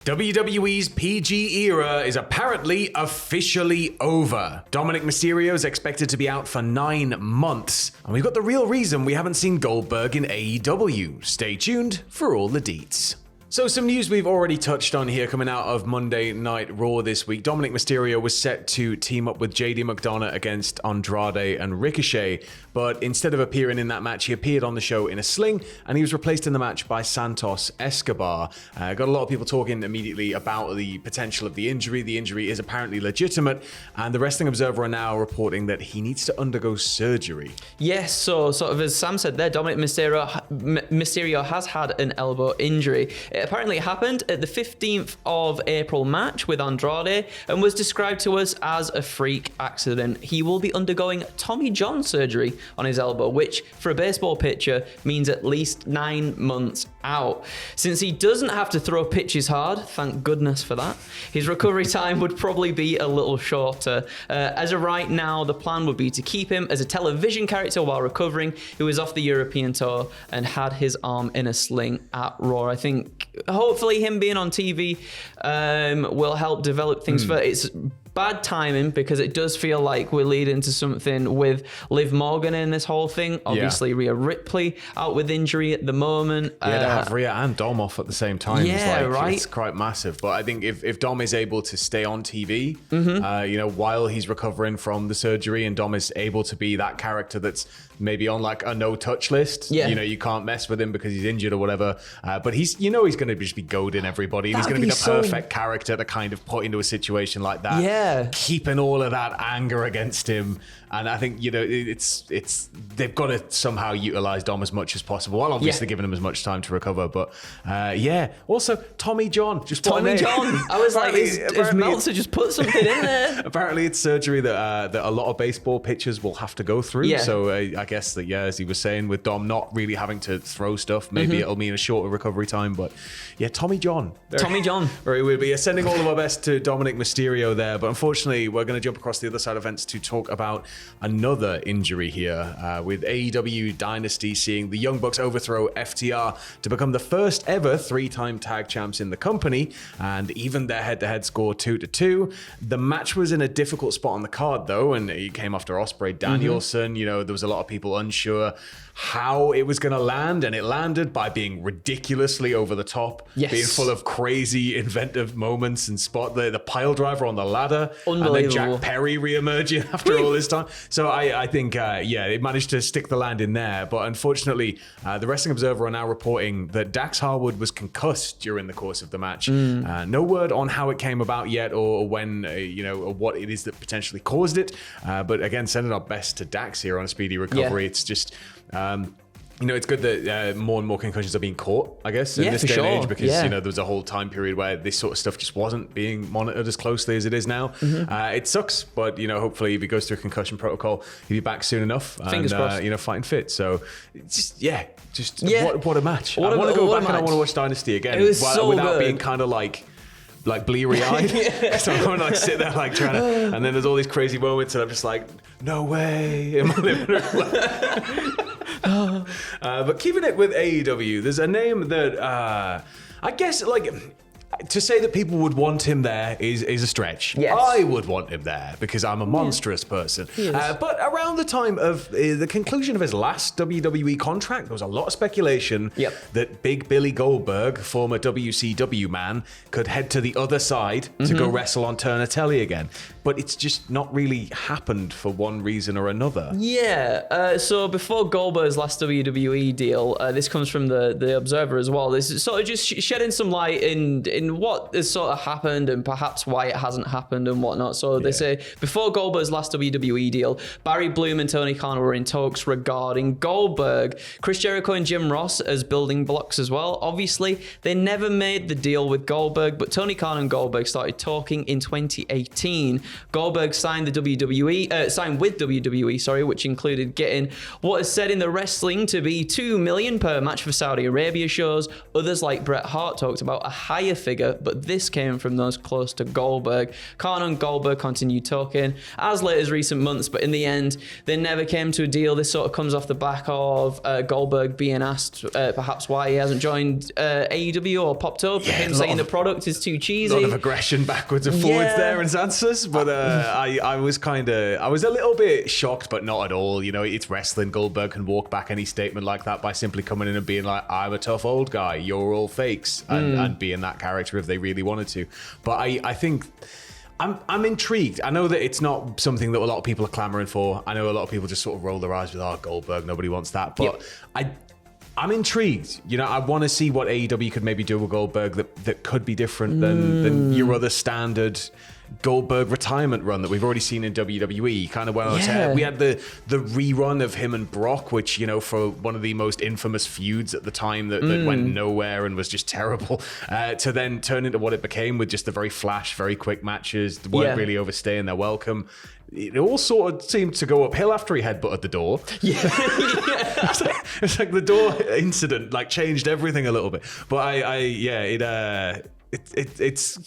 WWE's PG era is apparently officially over. Dominik Mysterio is expected to be out for 9 months, and we've got the real reason we haven't seen Goldberg in AEW. Stay tuned for all the deets. So some news we've already touched on here coming out of Monday Night Raw this week. Dominik Mysterio was set to team up with JD McDonough against Andrade and Ricochet, but instead of appearing in that match, he appeared on the show in a sling, and he was replaced in the match by Santos Escobar. Got a lot of people talking immediately about the potential of the injury. The injury is apparently legitimate, and the Wrestling Observer are now reporting that he needs to undergo surgery. Yes, so sort of as Sam said there, Dominik Mysterio has had an elbow injury. It apparently happened at the 15th of April match with Andrade and was described to us as a freak accident. He will be undergoing Tommy John surgery on his elbow, which for a baseball pitcher means at least 9 months out. Since he doesn't have to throw pitches hard, thank goodness for that, his recovery time would probably be a little shorter. As of right now, the plan would be to keep him as a television character while recovering. He was off the European tour and had his arm in a sling at Raw. I think hopefully him being on TV will help develop things further. It's bad timing because it does feel like we're leading to something with Liv Morgan in this whole thing. Obviously, Rhea Ripley out with injury at the moment. Yeah, to have Rhea and Dom off at the same time it's quite massive. But I think if Dom is able to stay on TV, while he's recovering from the surgery, and Dom is able to be that character that's maybe on like a no-touch list. Yeah. You can't mess with him because he's injured or whatever. But he's going to just be goading everybody. He's going to be the perfect character to kind of put into a situation like that. Yeah. Keeping all of that anger against him. And I think, it's they've got to somehow utilize Dom as much as possible, while obviously giving him as much time to recover. But also Tommy John. Tommy John. I was like, if Meltzer just put something in there. Apparently it's surgery that a lot of baseball pitchers will have to go through. Yeah. So I guess that, as he was saying, with Dom not really having to throw stuff, maybe it'll mean a shorter recovery time. But Tommy John. Very weird. But sending all of our best to Dominik Mysterio there. But unfortunately, we're going to jump across the other side of events to talk about another injury here with AEW Dynasty seeing the Young Bucks overthrow FTR to become the first ever 3-time tag champs in the company, and even their head-to-head score 2-2. The match was in a difficult spot on the card though, and it came after Ospreay Danielson. There was a lot of people unsure how it was going to land, and it landed by being ridiculously over the top, being full of crazy inventive moments and the pile driver on the ladder, and then Jack Perry re-emerging after all this time. So I think it managed to stick the landing there, but unfortunately the Wrestling Observer are now reporting that Dax Harwood was concussed during the course of the match. No word on how it came about yet, or when or what it is that potentially caused it, but again, sending our best to Dax here on a speedy recovery. It's just it's good that more and more concussions are being caught, I guess, in this day and age, because there was a whole time period where this sort of stuff just wasn't being monitored as closely as it is now. It sucks, but hopefully if he goes through a concussion protocol, he'll be back soon enough. Fingers crossed. Fighting fit. So what a match. I want to go back and I want to watch Dynasty again, without being kind of like bleary-eyed. So I'm going to sit there trying to, and then there's all these crazy moments and I'm just like, no way in my living room. But keeping it with AEW, there's a name that I guess to say that people would want him there is a stretch. Yes. I would want him there because I'm a monstrous person. But around the time of the conclusion of his last WWE contract, there was a lot of speculation that Big Billy Goldberg, former WCW man, could head to the other side to go wrestle on Turner Telly again. But it's just not really happened for one reason or another. So before Goldberg's last WWE deal, this comes from the Observer as well. This is sort of just shedding some light in what has sort of happened and perhaps why it hasn't happened and whatnot. So they say, before Goldberg's last WWE deal, Barry Bloom and Tony Khan were in talks regarding Goldberg. Chris Jericho and Jim Ross as building blocks as well. Obviously, they never made the deal with Goldberg, but Tony Khan and Goldberg started talking in 2018. Goldberg signed with WWE, which included getting what is said in the wrestling to be $2 million per match for Saudi Arabia shows. Others like Bret Hart talked about a higher figure figure, but this came from those close to Goldberg. Khan and Goldberg continued talking as late as recent months, but in the end, they never came to a deal. This sort of comes off the back of Goldberg being asked perhaps why he hasn't joined AEW or popped up, him saying the product is too cheesy. A lot of aggression backwards and forwards there in his answers, but I was a little bit shocked, but not at all. You know, it's wrestling. Goldberg can walk back any statement like that by simply coming in and being like, I'm a tough old guy, you're all fakes, and being that character if they really wanted to. But I think I'm intrigued. I know that it's not something that a lot of people are clamoring for. I know a lot of people just sort of roll their eyes with, Goldberg, nobody wants that. But I'm intrigued. You know, I want to see what AEW could maybe do with Goldberg that could be different than your other standard Goldberg retirement run that we've already seen in WWE. Kind of went on its head. We had the rerun of him and Brock, which, you know, for one of the most infamous feuds at the time that went nowhere and was just terrible, to then turn into what it became with just the very flash, very quick matches that weren't really overstaying their welcome. It all sort of seemed to go uphill after he headbutted the door. It's like the door incident changed everything a little bit. But it's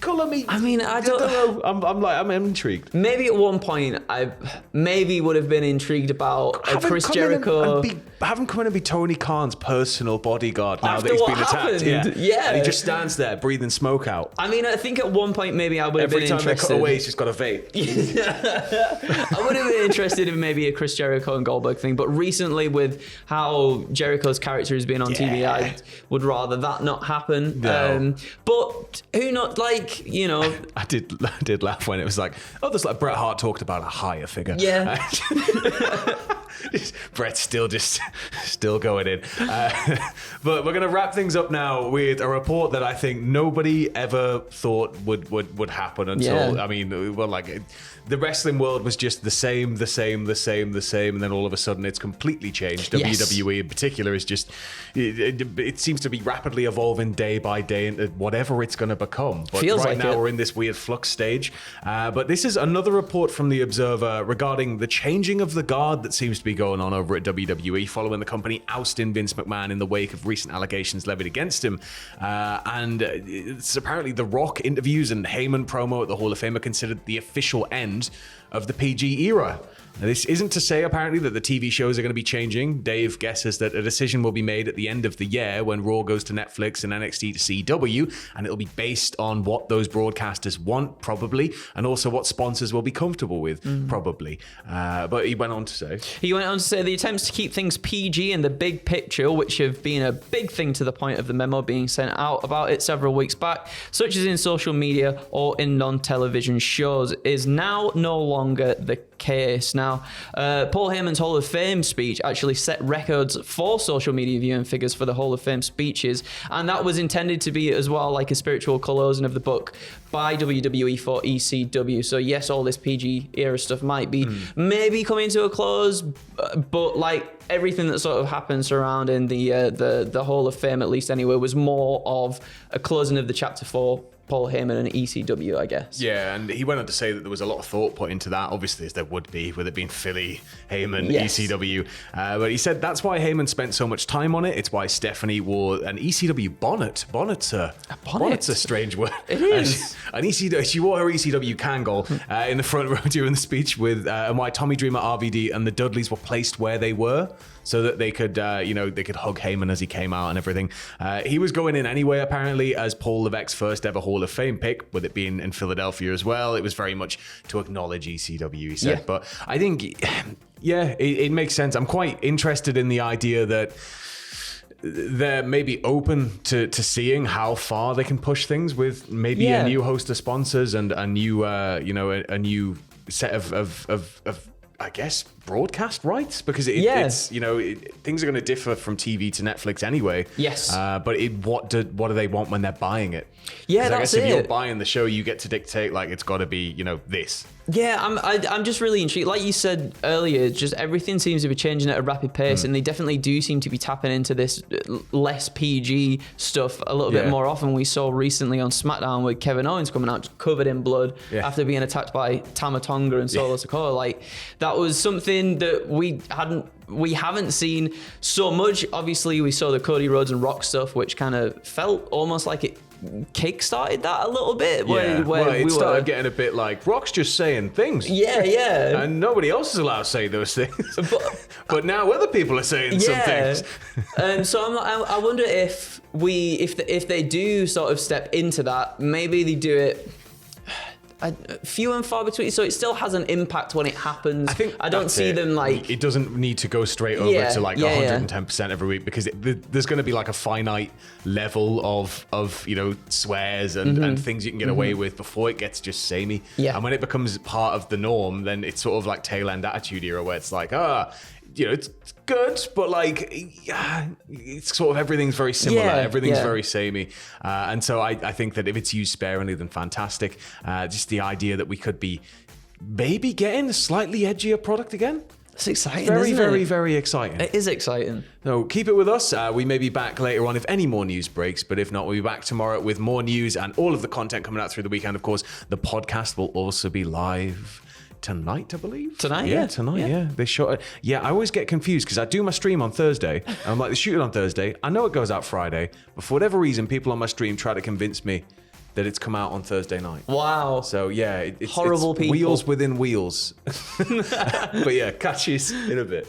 colour me. I mean, I don't know. I'm intrigued. Maybe at one point I maybe would have been intrigued about Chris Jericho. Have him come in and be Tony Khan's personal bodyguard now that he's been attacked. Yeah. And he just stands there breathing smoke out. I mean, I think at one point maybe I would have been interested. Every time they cut away, he's just got a vape. I would have been interested in maybe a Chris Jericho and Goldberg thing, but recently with how Jericho's character has been on TV, I would rather that not happen. No. But who knows? Like, you know, I did laugh when it was like, there's Bret Hart talked about a higher figure. Yeah. Bret's still going in. But we're going to wrap things up now with a report that I think nobody ever thought would happen until, I mean, the wrestling world was just the same, and then all of a sudden it's completely changed. WWE in particular is just, it seems to be rapidly evolving day by day into whatever it's going to become. But right now we're in this weird flux stage. But this is another report from The Observer regarding the changing of the guard that seems to be going on over at WWE following the company ousting Vince McMahon in the wake of recent allegations levied against him. And it's apparently The Rock interviews and Heyman promo at the Hall of Fame are considered the official end of the PG era. Now, this isn't to say, apparently, that the TV shows are going to be changing. Dave guesses that a decision will be made at the end of the year when Raw goes to Netflix and NXT to CW, and it'll be based on what those broadcasters want, probably, and also what sponsors will be comfortable with, probably. But he went on to say... the attempts to keep things PG in the big picture, which have been a big thing to the point of the memo being sent out about it several weeks back, such as in social media or in non-television shows, is now no longer the case. Now, Paul Heyman's Hall of Fame speech actually set records for social media viewing figures for the Hall of Fame speeches, and that was intended to be as well like a spiritual closing of the book by WWE for ECW. So yes, all this PG era stuff might be maybe coming to a close, but like everything that sort of happened surrounding the Hall of Fame, at least anyway, was more of a closing of the chapter for Paul Heyman and ECW, I guess. Yeah, and he went on to say that there was a lot of thought put into that, obviously, as there would be, with it being Philly, Heyman, ECW. But he said that's why Heyman spent so much time on it. It's why Stephanie wore an ECW bonnet. Bonnet's a strange word. It is. An ECW, she wore her ECW Kangol in the front row during the speech with, and why Tommy Dreamer, RVD, and the Dudleys were placed where they were, so that they could, they could hug Heyman as he came out and everything. He was going in anyway, apparently, as Paul Levesque's first ever Hall of Fame pick, with it being in Philadelphia as well. It was very much to acknowledge ECW, he said. Yeah. But I think, it makes sense. I'm quite interested in the idea that they're maybe open to seeing how far they can push things with maybe a new host of sponsors and a new, a new set of I guess, broadcast rights, because it's things are going to differ from TV to Netflix anyway. Yes. But what do they want when they're buying it? Yeah, that's I guess if you're buying the show, you get to dictate it's got to be this. Yeah, I'm just really intrigued. Like you said earlier, just everything seems to be changing at a rapid pace, and they definitely do seem to be tapping into this less PG stuff a little bit more often. We saw recently on SmackDown with Kevin Owens coming out just covered in blood after being attacked by Tama Tonga and Solo Sikoa. Like, that was something that we haven't seen so much. Obviously, we saw the Cody Rhodes and Rock stuff, which kind of felt almost like it kick-started that a little bit. Yeah. Where it started getting a bit like, Rock's just saying things. Yeah. And nobody else is allowed to say those things. But now other people are saying some things. So I wonder if they do sort of step into that, maybe they do it few and far between, so it still has an impact when it happens. I don't see them like... It doesn't need to go straight over to like 110% every week, because there's going to be like a finite level of swears and things you can get away with before it gets just samey. Yeah. And when it becomes part of the norm, then it's sort of like tail end attitude era, where it's like, it's good, but like, it's sort of everything's very similar. Everything's very samey. And so I think that if it's used sparingly, then fantastic. Just the idea that we could be maybe getting a slightly edgier product again. It's exciting, very, isn't very, it? very exciting. It is exciting. So keep it with us. We may be back later on if any more news breaks, but if not, we'll be back tomorrow with more news and all of the content coming out through the weekend. Of course, the podcast will also be live tonight, I believe. Tonight, They shot it. Yeah, I always get confused because I do my stream on Thursday. And I'm like, they shoot it on Thursday. I know it goes out Friday, but for whatever reason, people on my stream try to convince me that it's come out on Thursday night. Wow. So yeah, it's horrible people. Wheels within wheels. But yeah, catch you in a bit.